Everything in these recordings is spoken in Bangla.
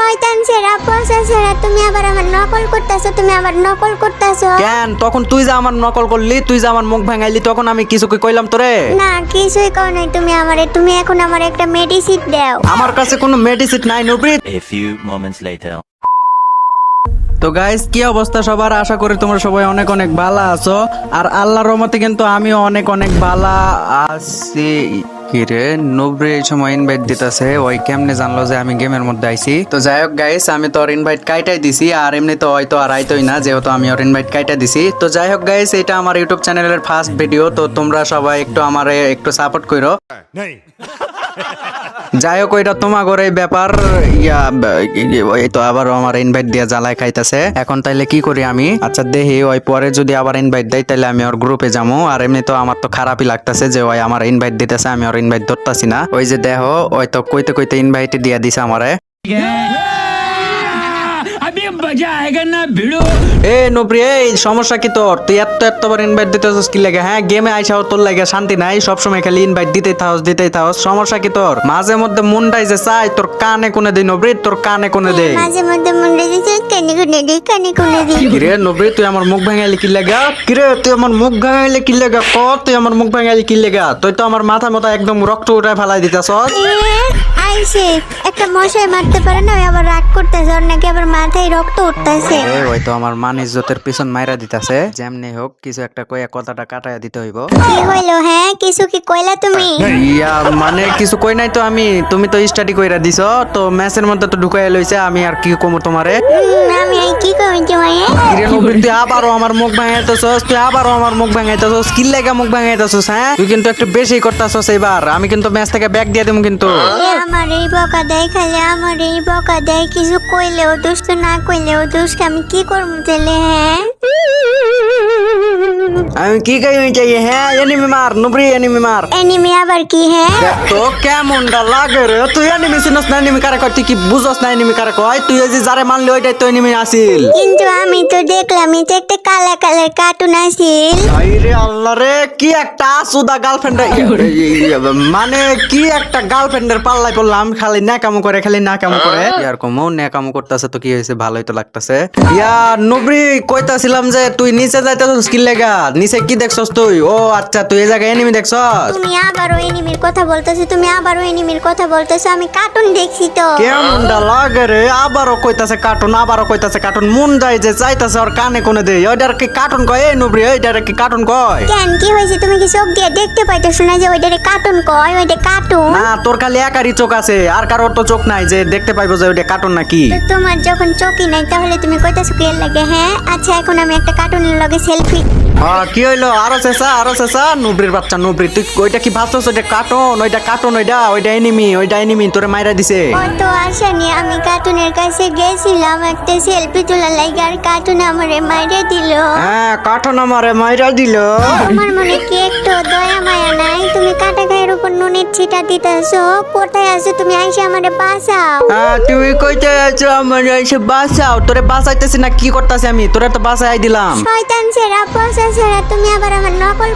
শয়তান ছেড়া পয়সা ছেড়া তুমি আবার আমার নকল করতেছো, তুমি আবার নকল করতেছো কেন? তখন তুই যে আমার নকল করলি, তুই যে আমার মুখ ভাঙাইলি, তখন আমি কিছু কি কইলাম তোরে? না কিছুই কও নাই তুমি আমারে। তুমি এখন আমার একটা মেডিসিন দাও। আমার কাছে কোনো মেডিসিন নাই নুবৃত। A few moments later. তো গাইস, কি অবস্থা সবার? আশা করি তোমরা সবাই অনেক অনেক ভালো আছো। আর আল্লাহর রহমতে কিন্তু আমিও অনেক অনেক ভালো আছি। কিরে নুবরে এই সময় ইনভাইট দিতেছে, ওই কেমনে জানলো যে আমি গেমের মধ্যে আইছি? তো যাই হোক গাইস, আমি তো ওর ইনভাইট কাইটাই দিছি, আর এমনি তো হয়তো আর আইতোই না, যেহেতু আমি ওর ইনভাইট কাইটা দিছি। তো যাই হোক গাইস, এটা আমার ইউটিউব চ্যানেলের ফার্স্ট ভিডিও, তো তোমরা সবাই একটু আমারে একটু সাপোর্ট করো। যাই হোক, ওইটা তোমার ঘরে ব্যাপার। ওই তো আবার আমার ইনভাইট দিয়ে জ্বালায় খাইতেছে। এখন তাইলে কি করি আমি? আচ্ছা দেখি, ওই পরে যদি আবার ইনভাইট দেয় তাহলে আমি ওর গ্রুপে যাবো। আর এমনি তো আমার তো খারাপই লাগতেছে যে ওই আমার ইনভাইট দিতেছে, আমি ওর ইনভাইট ধরতাছি না। ওই যে দেখো, ওই তো কইতে কইতে ইনভাইট দিয়ে দিছে আমারে। এ নবরি, এই সমস্যা কি তোর? তুই এতবার ইনভাইট দিতেছিস কি লাগে? হ্যাঁ, গেমে আইসাও তোর লাগে শান্তি নাই, সবসময় খালি ইনভাইট দিতেই থাকস। সমস্যা কি তোর? মাঝে মধ্যে মুন্ডাই যে চাই তোর কানে কোনে দেই নবরি, তোর কানে কোনে দেই। মাঝে মধ্যে মুন্ডে দিতে কানে কোনে দিই। কিরে নবরি, তুই আমার মুখ ভাঙাইলি কি লাগা? কিরে তুই আমার মুখ ভাঙাইলি কি লাগা? তুই আমার মুখ ভাঙাইলি কি লাগা? তুই তো আমার মাথা মতো একদম রক্ত উঠায় ফেলাই দিতেছস। আইছে একটা মশাই মারতে পারে না, ওই আবার রাগ করতেছে, ওর নাকি আবার মাথায় রক্ত উঠতেছে। ওই তো আমার মান ইজ্জতের পিছন মাইরা দিতেছে। যেমনি হোক কিছু একটা কইয়া কথাটা কাটায়া দিতে হইব। কি হইলো? হ্যাঁ কিছু কি কইলা তুমি? ইয়া মানে কিছু কই নাই তো আমি। তুমি তো স্টাডি কইরা দিছো, তো ম্যাচের মধ্যে তো ঢুকাইয়া লইছে। আমি আর কি কমু তোমারে? আমি এই কি কই তোমায়? কিরে নবীন, তুই আবারও আমার মুখ ভাঙাইতেছস, কি লাগা মুখ ভাঙাইতেছস? হ্যাঁ, তুই কিন্তু একটু বেশি করতেছস এবার। আমি কিন্তু ম্যাচ থেকে ব্যাক দিয়ে দেবো কিন্তু। আমার এই বকা দেয় খালি, আমার এই বকা দেয়। কিছু কইলেও দোষ, তো না কইলেও দোষ। আমি কি করবো তাহলে? হ্যাঁ আমি কি কই চাই? হ্যাঁ, এনিমি মার নুবরি, এনিমি মার। এনিমি আবার কি? হ্যাঁ তো কেমনটা লাগে রে? তুই এনিমি চিনস না? এনিমি কারে কয়? তুই কি বুঝস না এনিমি কারে কয়? তুই এই যে যারে মানলি ওইটাই তো এনিমি আসিল। কিন্তু আমি তো দেখলাম এটা একটা কালা কালার কার্টুন আসিল। আইরে আল্লাহ রে, কি একটা আসুদা গার্লফ্রেন্ড, মানে কি একটা গার্লফ্রেন্ডের পাল্লাই পড়লাম। খালি ন্যাকামো করে, ইয়ার কমো ন্যাকামো করতেছে। তো কি হয়েছে? ভালোই তো লাগতেছে। ইয়া নুবরি, কইতাছিলাম যে তুই নিচে যাইতেছস কি লাগা? নিচে কি দেখছস তুই? ও আচ্ছা, তুই এই জায়গায় এনিমি দেখছস? তুমি আবারও এনিমির কথা বলতেছো, আমি কার্টুন দেখছি তো। কেমনটা লাগে রে? আবারও কইতাছে কার্টুন, মন যায় যে চাইতাছে ওর কানে কোনে দেই। ওইটার কি কার্টুন কয়? এই নুবরি, ওইটার কি কার্টুন কয়? কেন কি হয়েছে? তুমি কি চোখ দিয়ে দেখতে পাইতেছো না যে ওইটারে কার্টুন কয়? ওইটা কার্টুন না, তোর খালি একারই চোখ আছে, আর কারোর তো চোখ নাই যে দেখতে পাইবো যে ওইটা কার্টুন নাকি। তো তোমার যখন চোখই নাই তাহলে তুমি কইতাছো কি এর লাগে? হ্যাঁ আচ্ছা, এখন আমি একটা কার্টুনের লগে সেলফি। কি হইলো? আরো চেঁচা নুবরির বাচ্চা। নুবরি, তুই ওইটা কি ভাবছস? ওইটা কার্টুন, ওইটা এনিমি তোরে মাইরা দিছে। তো আশা নিয়ে আমি কার্টুনের কাছে গেছিলাম একটা সেলফি তোলার লাগে, আর কার্টুন আমারে মাইরা দিল। হ্যাঁ, কার্টুন আমারে মাইরা দিল। আমার মনে কি একটু দয়া মায়া নাই? তুমি কাটা গায়ের উপর নুনের ছিটা দিতেছো। কোথায় আছো তুমি? আইসা আমারে বাঁচাও। তুই কইতে আছো আমার এসে বাঁচাও? তোরে বাঁচাইতেছি না, কি করতেছি আমি? তোরে তো বাঁচাই দিলাম। শয়তান ছেড়া পয়সা ছেড়া তুমি আবার আমার নকল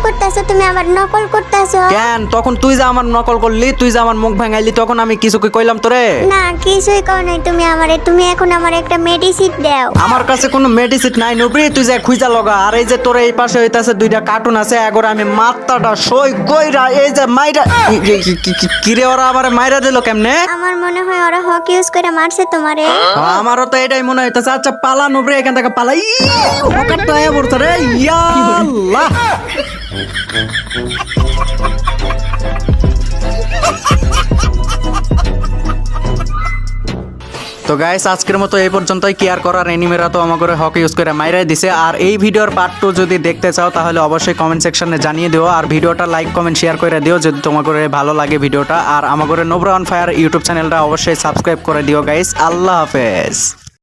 করতেছো। কেন? তখন তুই যে আমার নকল করলি, তুই যে আমার মুখ ভাঙাইলি, তখন আমি কিছু কি কইলাম তোরে? না কিছুই কও নাই তুমি আমারে। তুমি এখন আমার একটা মেডিসিন দাও। আমার কাছে কোনো মেডিসিন নাই নুবরি, তুই যে খুঁজা লগা। আর এই যে তোর এই পাশে হইতাছে দুইটা কার্টুন আছে, এগোরা আমি মাত্রাটা সই কইরা এই যে মাইরা। কিরে, ওরা আমারে মাইরা দিল কেমনে? আমার মনে হয় ওরা হক ইউজ করে মারছে তোমারে। আমারও তো এটাই মনে হইতাছে। আচ্ছা পালা নুবরি, এখান থেকে পালা। হকারটা আয়া পড়ছে রে। ইয়া আল্লাহ। তো গাইস, আজকের মতো এই পর্যন্তই। কেয়ার করার এনিমেরা তো আমাকে হক ইউজ করে মাইরাই দিছে। আর এই ভিডিওর পার্ট 2 যদি দেখতে চাও তাহলে অবশ্যই কমেন্ট সেকশনে জানিয়ে দিও। আর ভিডিওটা লাইক কমেন্ট শেয়ার করে দিও যদি তোমাকে ভালো লাগে ভিডিওটা। আর আমাকে নোবরা অন ফায়ার ইউটিউব চ্যানেলটা অবশ্যই সাবস্ক্রাইব করে দিও গাইস। আল্লাহ হাফেজ।